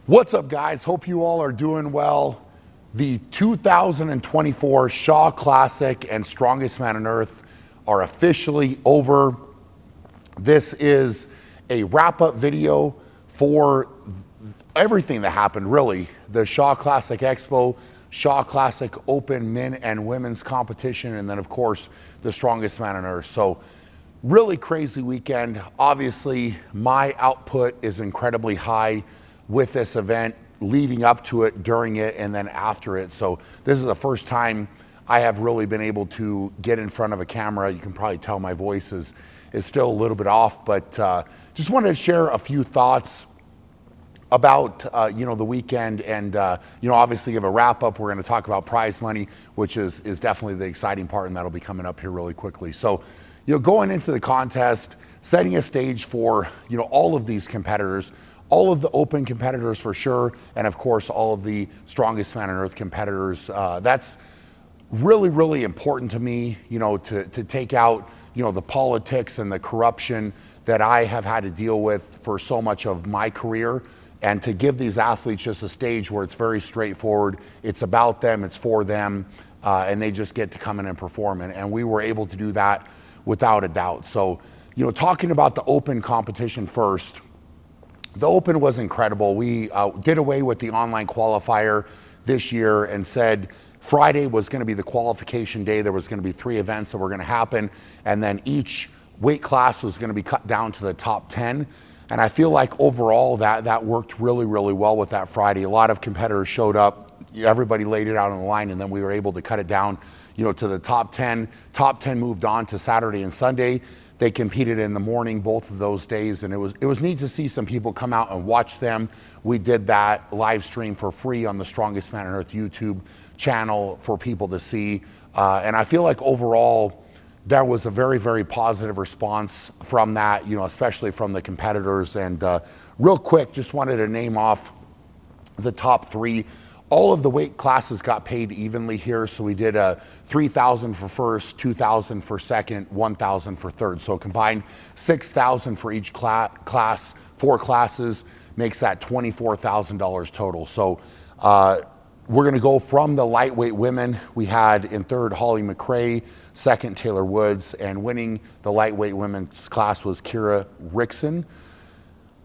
What's up, guys? Hope you all are doing well. The 2024 Shaw Classic and Strongest Man on Earth are officially over. This is a wrap-up video for everything that happened, really. The Shaw Classic Expo, Shaw Classic Open men and women's competition, and then, of course, the Strongest Man on Earth. So, really crazy weekend. Obviously, my output is incredibly high with this event, leading up to it, during it, and then after it. So this is the first time I have really been able to get in front of a camera. You can probably tell my voice is still a little bit off, but just wanted to share a few thoughts about the weekend, and obviously give a wrap up. We're going to talk about prize money, which is definitely the exciting part, and that'll be coming up here really quickly. So going into the contest, setting a stage for all of these competitors, all of the open competitors for sure, and of course all of the Strongest Man on Earth competitors. That's really, really important to me, to take out the politics and the corruption that I have had to deal with for so much of my career, and to give these athletes just a stage where it's very straightforward. It's about them, it's for them, and they just get to come in and perform. And we were able to do that without a doubt. So, talking about the open competition first, the Open was incredible. We did away with the online qualifier this year and said Friday was going to be the qualification day. There was going to be 3 events that were going to happen, and then each weight class was going to be cut down to the top 10. And I feel like overall that worked really, really well with that Friday. A lot of competitors showed up. Everybody laid it out on the line, and then we were able to cut it down to the top 10. Top 10 moved on to Saturday and Sunday. They competed in the morning both of those days, and it was neat to see some people come out and watch them. We did that live stream for free on the Strongest Man on Earth YouTube channel for people to see. And I feel like overall there was a very, very positive response from that, especially from the competitors. And real quick, just wanted to name off the top 3. All of the weight classes got paid evenly here. So we did a $3,000 for first, $2,000 for second, $1,000 for third. So combined $6,000 for each class. 4 classes makes that $24,000 total. So we're going to go from the lightweight women. We had in third Holly McRae, second Taylor Woods, and winning the lightweight women's class was Kira Rickson.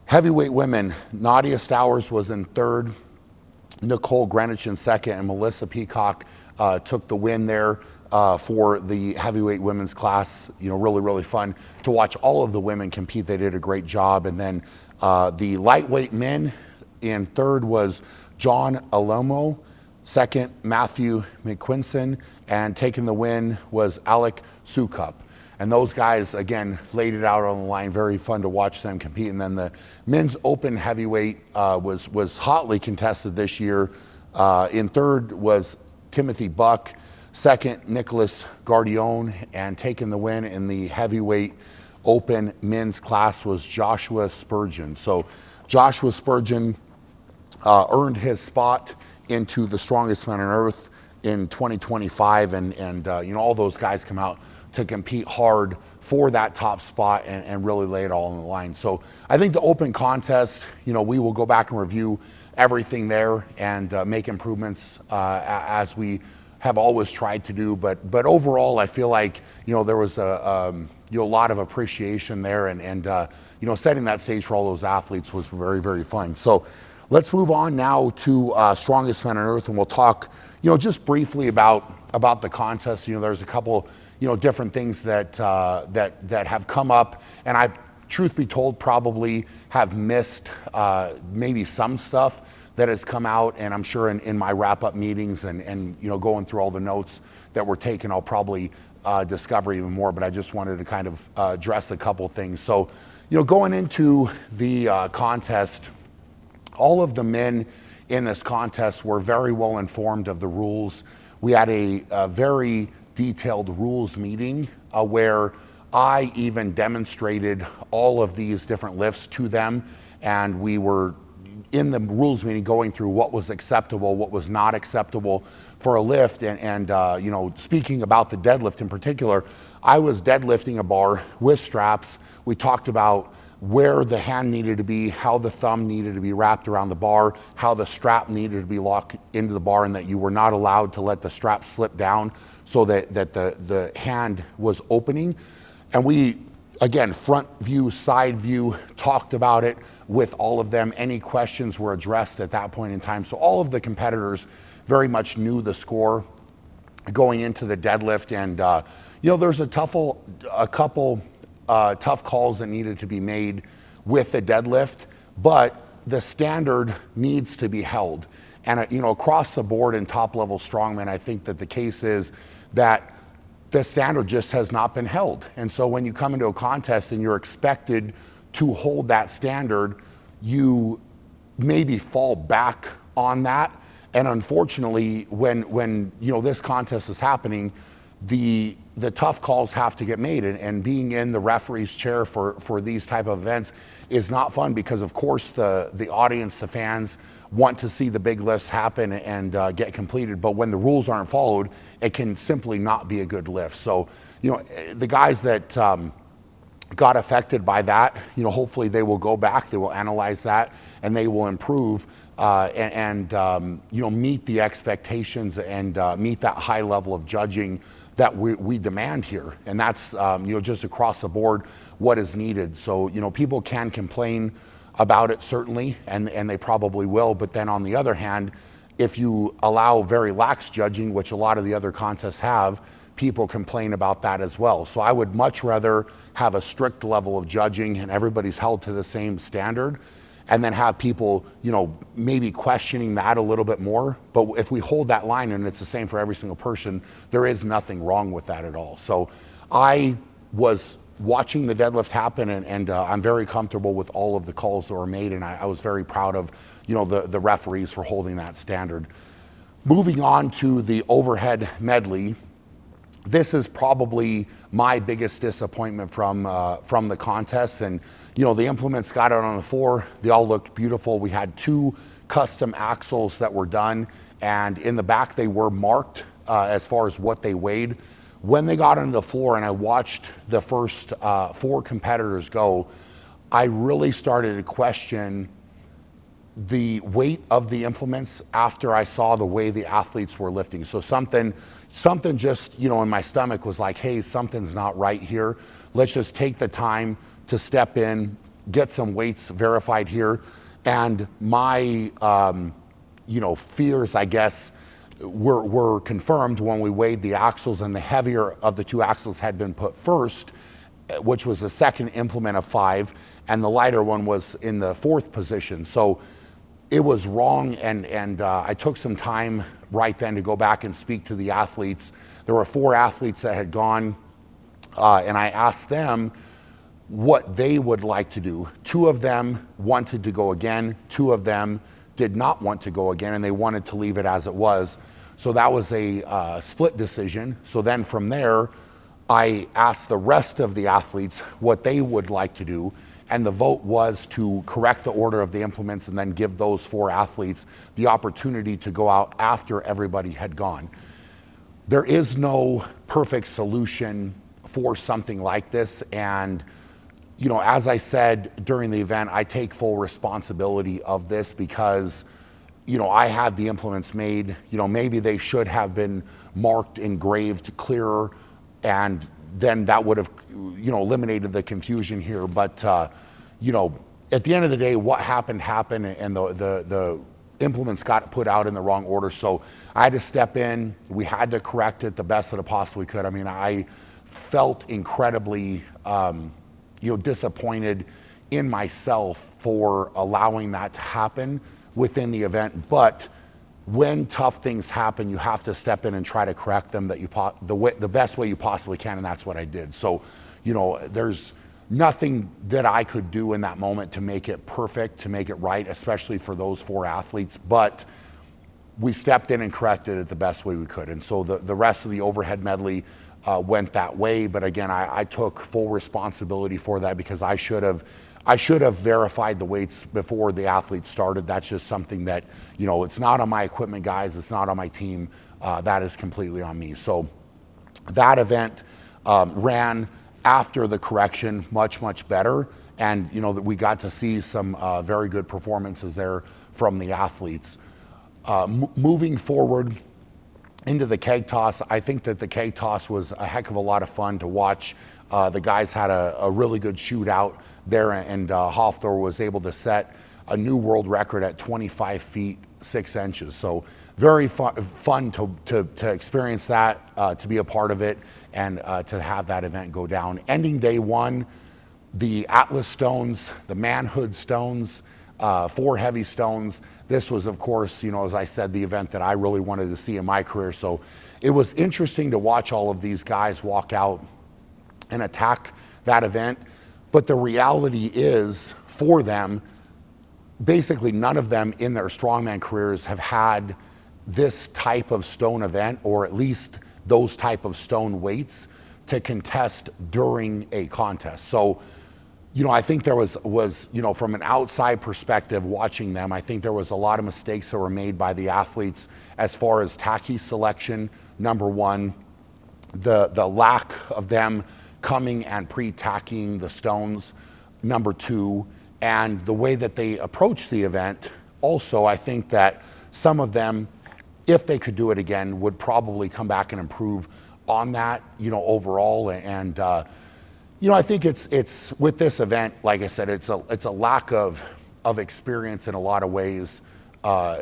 Heavyweight women, Nadia Stowers was in third, Nicole Greenwich in second, and Melissa Peacock took the win there for the heavyweight women's class. Really, really fun to watch all of the women compete. They did a great job. And then the lightweight men, in third was John Alomo, second Matthew McQuinson, and taking the win was Alec Sukup. And those guys, again, laid it out on the line. Very fun to watch them compete. And then the men's open heavyweight was hotly contested this year. In third was Timothy Buck, second Nicholas Gardione, and taking the win in the heavyweight open men's class was Joshua Spurgeon. So Joshua Spurgeon earned his spot into the Strongest Man on Earth in 2025, and all those guys come out to compete hard for that top spot and really lay it all on the line. So I think the open contest, we will go back and review everything there and make improvements as we have always tried to do. But overall, I feel like there was a lot of appreciation there, and setting that stage for all those athletes was very, very fun. So let's move on now to Strongest Man on Earth, and we'll talk just briefly about the contest. There's a couple different things that have come up, and I, truth be told, probably have missed maybe some stuff that has come out, and I'm sure in my wrap-up meetings and going through all the notes that were taken, I'll probably discover even more, but I just wanted to kind of address a couple things. So, going into the contest, all of the men in this contest were very well informed of the rules. We had a very detailed rules meeting where I even demonstrated all of these different lifts to them, and we were in the rules meeting going through what was acceptable, what was not acceptable for a lift, and speaking about the deadlift in particular, I was deadlifting a bar with straps. We talked about where the hand needed to be, how the thumb needed to be wrapped around the bar, how the strap needed to be locked into the bar, and that you were not allowed to let the strap slip down so that the hand was opening. And we, again, front view, side view, talked about it with all of them. Any questions were addressed at that point in time. So all of the competitors very much knew the score going into the deadlift. And, there's a couple tough calls that needed to be made with the deadlift, but the standard needs to be held. And, across the board in top level strongman, I think that the case is that the standard just has not been held. And so when you come into a contest and you're expected to hold that standard, you maybe fall back on that. And unfortunately, when this contest is happening, the tough calls have to get made, and being in the referee's chair for these type of events is not fun, because of course the audience, the fans want to see the big lifts happen and get completed, but when the rules aren't followed, it can simply not be a good lift. So the guys that got affected by that, hopefully they will go back, they will analyze that, and they will improve and meet the expectations and meet that high level of judging that we demand here. And that's just across the board what is needed. So people can complain about it, certainly, and they probably will, but then on the other hand, if you allow very lax judging, which a lot of the other contests have, people complain about that as well. So I would much rather have a strict level of judging and everybody's held to the same standard, and then have people, maybe questioning that a little bit more. But if we hold that line and it's the same for every single person, there is nothing wrong with that at all. So I was watching the deadlift happen, and I'm very comfortable with all of the calls that were made, and I was very proud of, the referees for holding that standard. Moving on to the overhead medley, this is probably my biggest disappointment from the contest. And the implements got out on the floor, they all looked beautiful. We had 2 custom axles that were done, and in the back they were marked as far as what they weighed. When they got on the floor and I watched the first 4 competitors go, I really started to question the weight of the implements after I saw the way the athletes were lifting. So something just, in my stomach was like, hey, something's not right here. Let's just take the time to step in, get some weights verified here. And my, fears, I guess, were confirmed when we weighed the axles, and the heavier of the 2 axles had been put first, which was the second implement of 5, and the lighter one was in the 4th position. So it was wrong, and I took some time right then to go back and speak to the athletes. There were 4 athletes that had gone, and I asked them what they would like to do. 2 of them wanted to go again, 2 of them did not want to go again, and they wanted to leave it as it was. So that was a split decision. So then from there, I asked the rest of the athletes what they would like to do, and the vote was to correct the order of the implements and then give those 4 athletes the opportunity to go out after everybody had gone. There is no perfect solution for something like this, and as I said during the event, I take full responsibility of this because I had the implements made. Maybe they should have been marked, engraved clearer, and then that would have eliminated the confusion here. But at the end of the day, what happened, and the implements got put out in the wrong order. So I had to step in. We had to correct it the best that I possibly could. I mean, I felt incredibly disappointed in myself for allowing that to happen within the event. But when tough things happen, you have to step in and try to correct them the best way you possibly can, and that's what I did. So, there's nothing that I could do in that moment to make it perfect, to make it right, especially for those 4 athletes. But we stepped in and corrected it the best way we could. And so the rest of the overhead medley went that way. But again, I took full responsibility for that because I should have verified the weights before the athletes started. That's just something that, it's not on my equipment guys, it's not on my team. That is completely on me. So that event ran after the correction much better. And that we got to see some very good performances there from the athletes. Moving forward into the keg toss, I think that the keg toss was a heck of a lot of fun to watch. The guys had a really good shootout there, and Hofthor was able to set a new world record at 25 feet 6 inches. So very fun to experience that, to be a part of it, and to have that event go down. Ending day one, the Atlas stones, the manhood stones, 4 heavy stones. This was, of course, as I said, the event that I really wanted to see in my career. So it was interesting to watch all of these guys walk out and attack that event. But the reality is, for them, basically none of them in their strongman careers have had this type of stone event, or at least those type of stone weights, to contest during a contest. So I think there was from an outside perspective watching them, I think there was a lot of mistakes that were made by the athletes as far as tacky selection, number one, the lack of them coming and pre-tacking the stones, number two, and the way that they approached the event. Also, I think that some of them, if they could do it again, would probably come back and improve on that, overall. And I think it's with this event, like I said, it's a lack of experience in a lot of ways,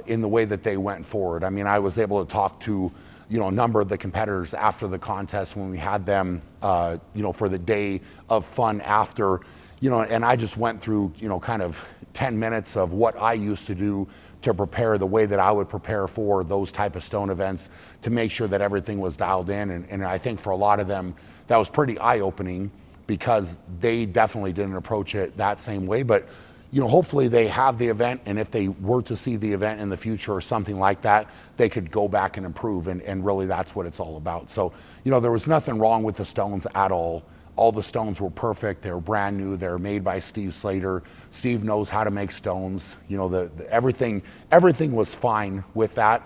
in the way that they went forward. I mean, I was able to talk to a number of the competitors after the contest when we had them, for the day of fun after, and I just went through, kind of 10 minutes of what I used to do to prepare, the way that I would prepare for those type of stone events, to make sure that everything was dialed in. And I think for a lot of them, that was pretty eye-opening, because they definitely didn't approach it that same way. But hopefully they have the event, and if they were to see the event in the future or something like that, they could go back and improve, and really that's what it's all about. So there was nothing wrong with the stones at all. All the stones were perfect. They were brand new. They were made by Steve Slater. Steve knows how to make stones. Everything was fine with that.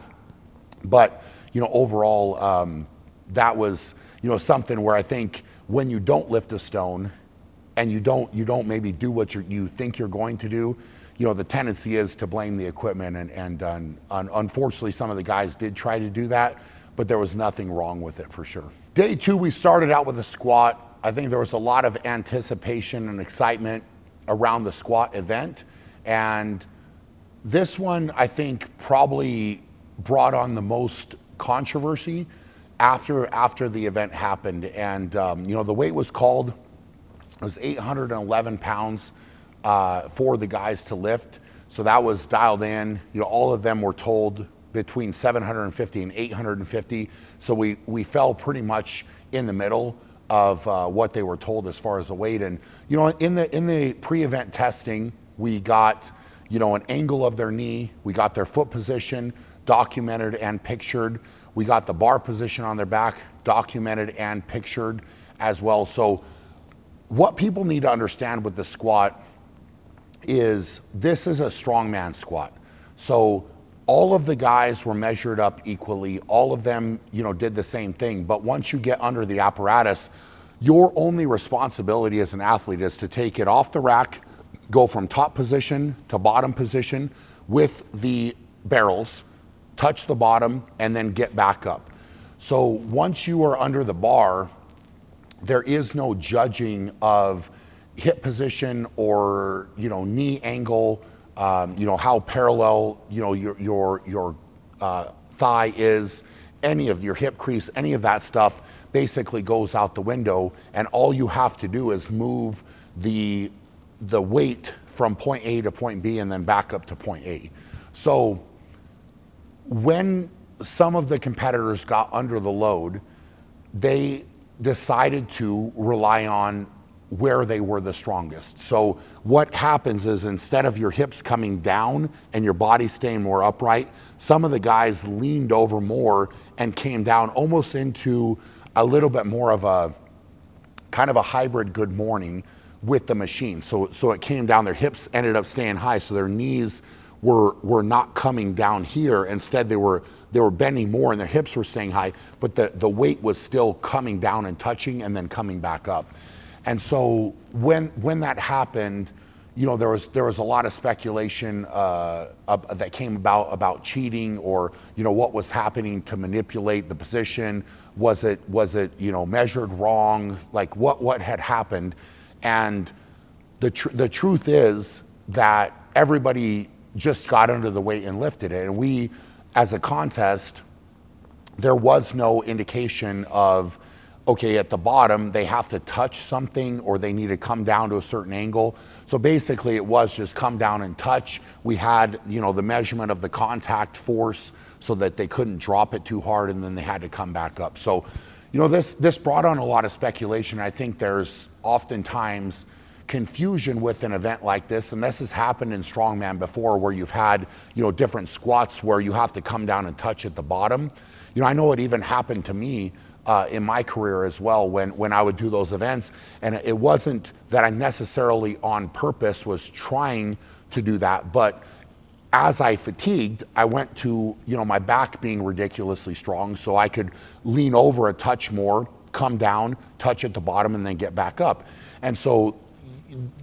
But overall, that was something where I think when you don't lift a stone, and you don't maybe do what you think you're going to do, the tendency is to blame the equipment, and unfortunately some of the guys did try to do that, but there was nothing wrong with it for sure. Day two, we started out with a squat. I think there was a lot of anticipation and excitement around the squat event, and this one I think probably brought on the most controversy after the event happened. And the weight was called. It was 811 pounds for the guys to lift. So that was dialed in. All of them were told between 750 and 850. So we fell pretty much in the middle of what they were told as far as the weight. And in the pre-event testing, we got an angle of their knee, we got their foot position documented and pictured, we got the bar position on their back documented and pictured as well. So what people need to understand with the squat is this is a strongman squat. So all of the guys were measured up equally. All of them, did the same thing. But once you get under the apparatus, your only responsibility as an athlete is to take it off the rack, go from top position to bottom position with the barrels, touch the bottom, and then get back up. So once you are under the bar, there is no judging of hip position or knee angle, how parallel your thigh is, any of your hip crease, any of that stuff basically goes out the window, and all you have to do is move the weight from point A to point B and then back up to point A. So when some of the competitors got under the load, they decided to rely on where they were the strongest. So what happens is, instead of your hips coming down and your body staying more upright, some of the guys leaned over more and came down almost into a little bit more of a kind of a hybrid good morning with the machine. So it came down, their hips ended up staying high, so their knees were not coming down here. Instead, they were bending more and their hips were staying high, but the weight was still coming down and touching and then coming back up. And so when that happened, there was a lot of speculation that came about cheating, or what was happening to manipulate the position. Was it measured wrong? Like what had happened? And the truth is that everybody just got under the weight and lifted it. And we, as a contest, there was no indication of, okay, at the bottom, they have to touch something or they need to come down to a certain angle. So basically it was just come down and touch. We had, the measurement of the contact force so that they couldn't drop it too hard, and then they had to come back up. So, this brought on a lot of speculation. I think there's oftentimes confusion with an event like this, and this has happened in strongman before, where you've had, different squats where you have to come down and touch at the bottom. I know it even happened to me in my career as well when I would do those events, and it wasn't that I necessarily on purpose was trying to do that, but as I fatigued, I went to, my back being ridiculously strong, so I could lean over a touch more, come down, touch at the bottom, and then get back up. And so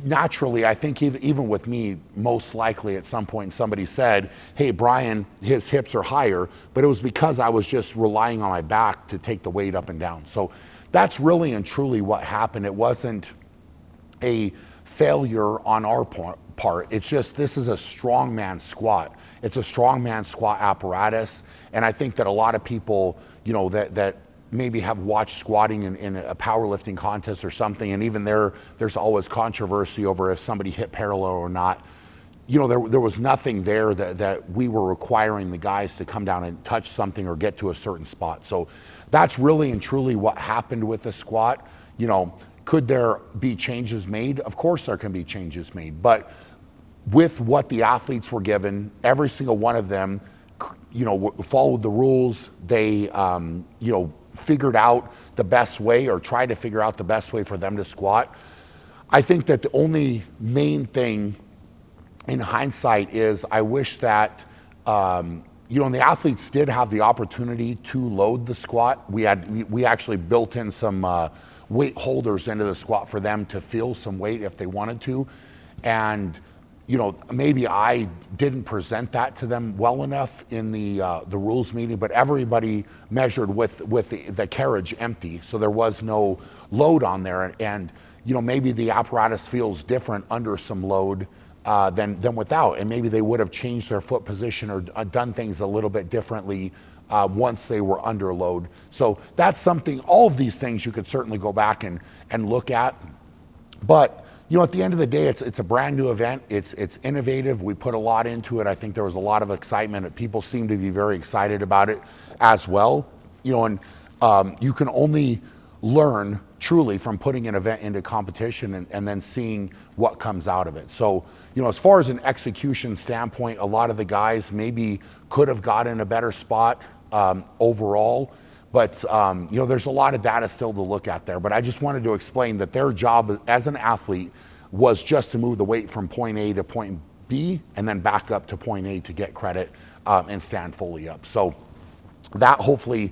naturally, I think even with me, most likely at some point somebody said, hey, Brian, his hips are higher, but it was because I was just relying on my back to take the weight up and down. So that's really and truly what happened. It wasn't a failure on our part. It's just, this is a strongman squat. It's a strongman squat apparatus. And I think that a lot of people, that maybe have watched squatting in a powerlifting contest or something, and even there's always controversy over if somebody hit parallel or not. There was nothing there that we were requiring the guys to come down and touch something or get to a certain spot. So that's really and truly what happened with the squat. Could there be changes made? Of course there can be changes made, but with what the athletes were given, every single one of them, followed the rules. They, figured out the best way, or tried to figure out the best way for them to squat. I think that the only main thing in hindsight is I wish that, and the athletes did have the opportunity to load the squat. We actually built in some weight holders into the squat for them to feel some weight if they wanted to. And maybe I didn't present that to them well enough in the rules meeting, but everybody measured with the carriage empty, so there was no load on there. And maybe the apparatus feels different under some load than without, and maybe they would have changed their foot position or done things a little bit differently once they were under load. So that's something. All of these things you could certainly go back and look at, but. At the end of the day, it's a brand new event. It's innovative. We put a lot into it. I think there was a lot of excitement. People seem to be very excited about it as well. And you can only learn truly from putting an event into competition and then seeing what comes out of it. So, as far as an execution standpoint, a lot of the guys maybe could have gotten a better spot overall. But, there's a lot of data still to look at there. But I just wanted to explain that their job as an athlete was just to move the weight from point A to point B and then back up to point A to get credit and stand fully up. So that hopefully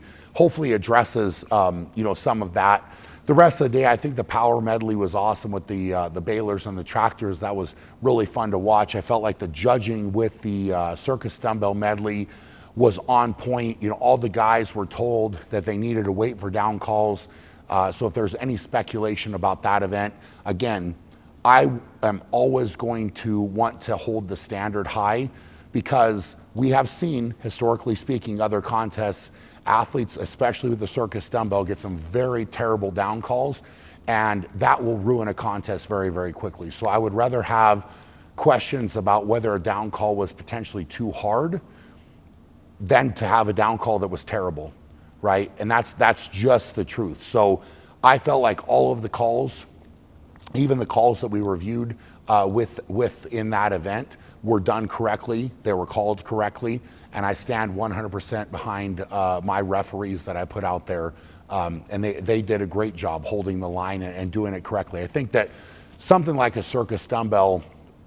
addresses, some of that. The rest of the day, I think the power medley was awesome with the balers and the tractors. That was really fun to watch. I felt like the judging with the circus dumbbell medley was on point. All the guys were told that they needed to wait for down calls. So if there's any speculation about that event, again, I am always going to want to hold the standard high, because we have seen, historically speaking, other contests, athletes, especially with the circus dumbbell, get some very terrible down calls, and that will ruin a contest very, very quickly. So I would rather have questions about whether a down call was potentially too hard than to have a down call that was terrible, right? And that's just the truth. So I felt like all of the calls, even the calls that we reviewed in that event, were done correctly. They were called correctly, and I stand 100% behind my referees that I put out there, and they did a great job holding the line and doing it correctly. I think that something like a circus dumbbell,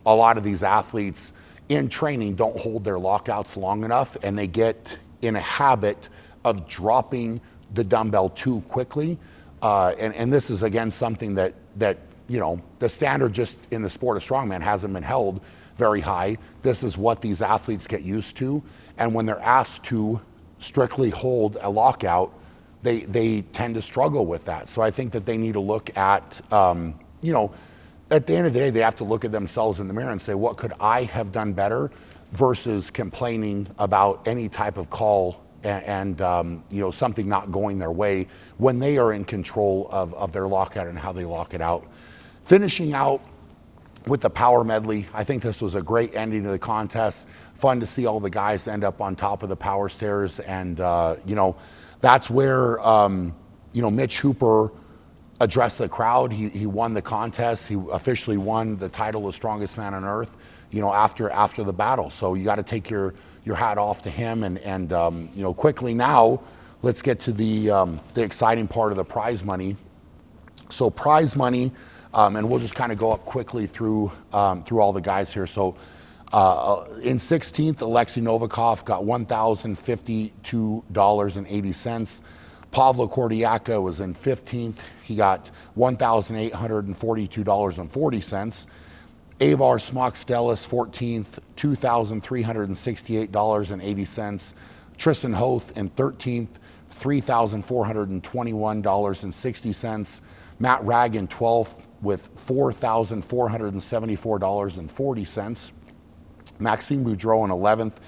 a lot of these athletes in training don't hold their lockouts long enough, and they get in a habit of dropping the dumbbell too quickly. And this is again something that the standard just in the sport of strongman hasn't been held very high. This is what these athletes get used to, and when they're asked to strictly hold a lockout, they tend to struggle with that. So I think that they need to look at, at the end of the day, they have to look at themselves in the mirror and say, what could I have done better, versus complaining about any type of call and something not going their way when they are in control of their lockout and how they lock it out. Finishing out with the power medley, I think this was a great ending to the contest. Fun to see all the guys end up on top of the power stairs, and that's where Mitch Hooper addressed the crowd. He won the contest. He officially won the title of strongest man on earth, after the battle. So you got to take your hat off to him. And quickly now, let's get to the exciting part of the prize money. So prize money, and we'll just kind of go up quickly through all the guys here. So in 16th, Alexei Novikov got $1,052.80. Pavlo Kordiaka was in 15th. He got $1,842.40. Avar Smokstelis, 14th, $2,368.80. Tristan Hoth in 13th, $3,421.60. Matt Ragg in 12th with $4,474.40. Maxime Boudreau in 11th,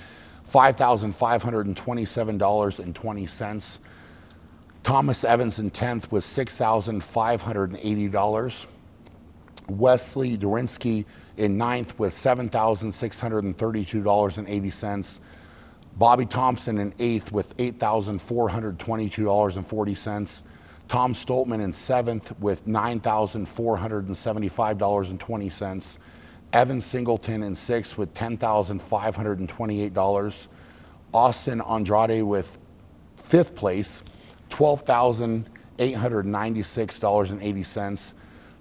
$5,527.20. Thomas Evans in 10th with $6,580. Wesley Dorinsky in 9th with $7,632.80. Bobby Thompson in 8th with $8,422.40. Tom Stoltman in 7th with $9,475.20. Evan Singleton in 6th with $10,528. Austin Andrade with 5th place, $12,896.80.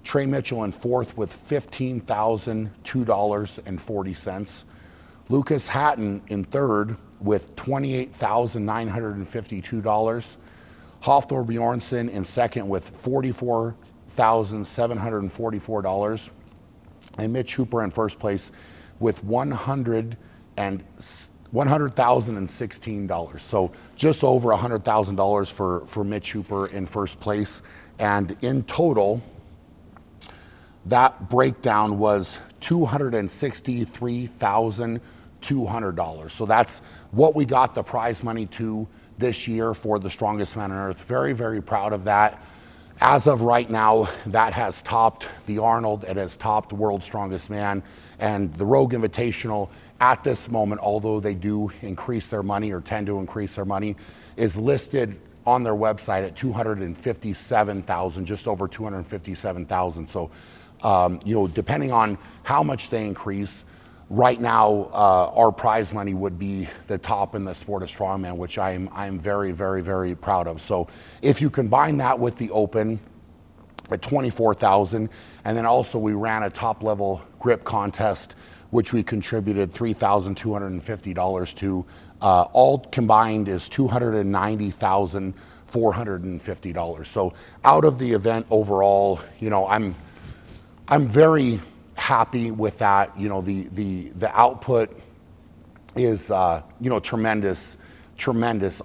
Trey Mitchell in 4th with $15,002.40. Lucas Hatton in 3rd with $28,952. Hafthor Bjornsson in 2nd with $44,744. And Mitch Hooper in 1st place with $100,016. So just over $100,000 for Mitch Hooper in 1st place. And in total, that breakdown was $263,200. So that's what we got the prize money to this year for the strongest man on earth. Very, very proud of that. As of right now, that has topped the Arnold, it has topped the World's Strongest Man, and the Rogue Invitational at this moment, although they do increase their money or tend to increase their money, is listed on their website at 257,000, just over 257,000. So, depending on how much they increase, right now, our prize money would be the top in the sport of strongman, which I'm very, very, very proud of. So if you combine that with the Open at 24,000, and then also we ran a top level grip contest, which we contributed $3,250 to, all combined is $290,450. So out of the event overall, I'm very happy with that. The output is tremendous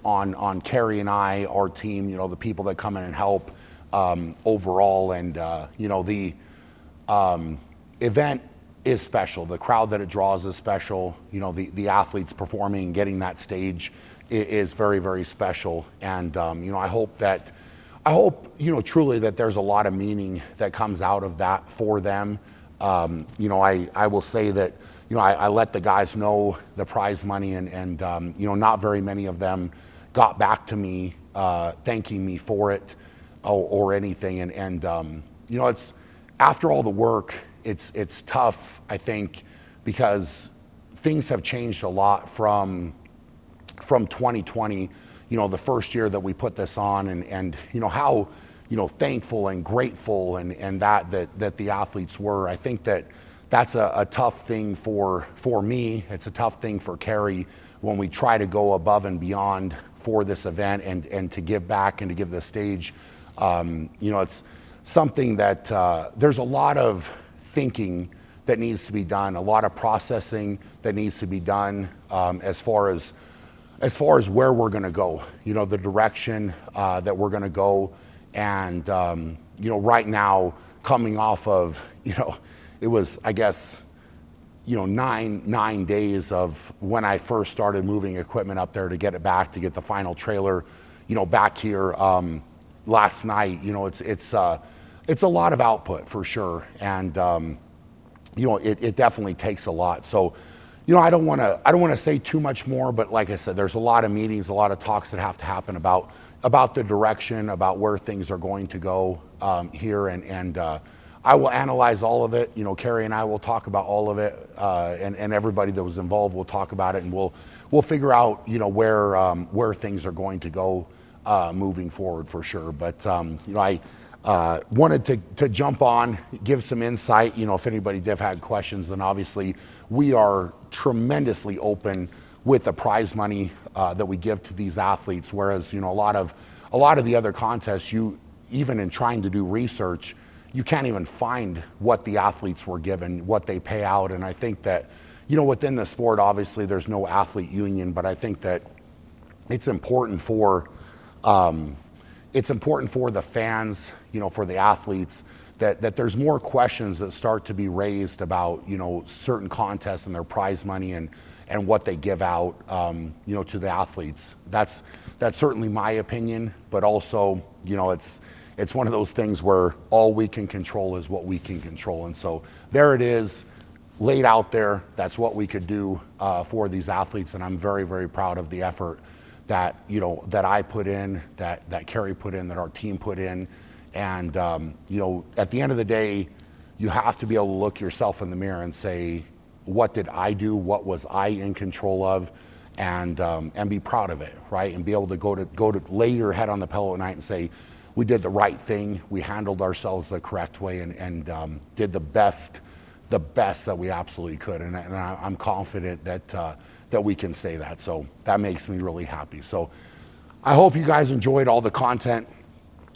on Carrie and I, our team, the people that come in and help overall, and the event is special. The crowd that it draws is special. The athletes performing and getting that stage is very, very special. And I hope truly that there's a lot of meaning that comes out of that for them. I will say that, I let the guys know the prize money, and not very many of them got back to me thanking me for it or anything. And it's after all the work, it's tough, I think, because things have changed a lot from 2020, the first year that we put this on, and how thankful and grateful and that the athletes were. I think that's a tough thing for me. It's a tough thing for Carrie when we try to go above and beyond for this event and to give back and to give the stage It's something that there's a lot of thinking that needs to be done, a lot of processing that needs to be done as far as where we're going to go, the direction that we're going to go. And, right now, coming off of, it was, I guess, 9 days of when I first started moving equipment up there to get it back, to get the final trailer, back here last night. It's a lot of output for sure. And, it definitely takes a lot. So, I don't want to say too much more, but like I said, there's a lot of meetings, a lot of talks that have to happen about the direction, about where things are going to go here. And I will analyze all of it. Carrie and I will talk about all of it, and everybody that was involved will talk about it, and we'll figure out, where things are going to go moving forward for sure. But, I wanted to jump on, give some insight. If anybody did have had questions, then obviously we are tremendously open with the prize money that we give to these athletes. Whereas, a lot of the other contests, even in trying to do research, you can't even find what the athletes were given, what they pay out. And I think that, within the sport, obviously there's no athlete union, but I think that it's important for the fans, for the athletes, that there's more questions that start to be raised about, certain contests and their prize money and what they give out, to the athletes. That's certainly my opinion, but also, it's one of those things where all we can control is what we can control. And so there it is, laid out there. That's what we could do for these athletes. And I'm very, very proud of the effort that, that I put in, that Carrie put in, that our team put in. And, at the end of the day, you have to be able to look yourself in the mirror and say, what did I do? What was I in control of? And be proud of it, right? And be able to go to lay your head on the pillow at night and say, we did the right thing. We handled ourselves the correct way and did the best that we absolutely could. And I'm confident that we can say that. So that makes me really happy. So I hope you guys enjoyed all the content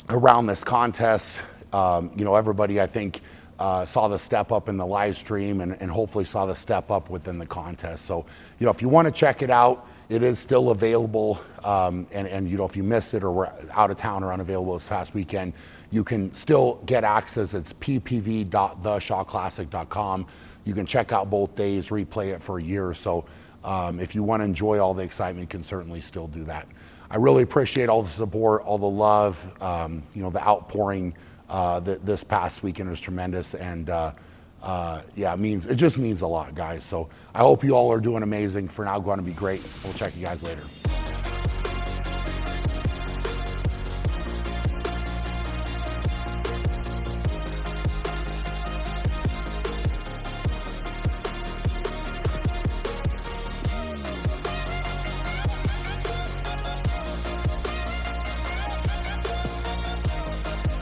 around this contest. Everybody, I think, saw the step up in the live stream and hopefully saw the step up within the contest. So, if you want to check it out, it is still available. And if you missed it or were out of town or unavailable this past weekend, you can still get access. It's ppv.theshawclassic.com. You can check out both days, replay it for a year or so. If you want to enjoy all the excitement, you can certainly still do that. I really appreciate all the support, all the love, the outpouring this past weekend was tremendous. And it just means a lot, guys. So I hope you all are doing amazing. For now, going to be great. We'll check you guys later.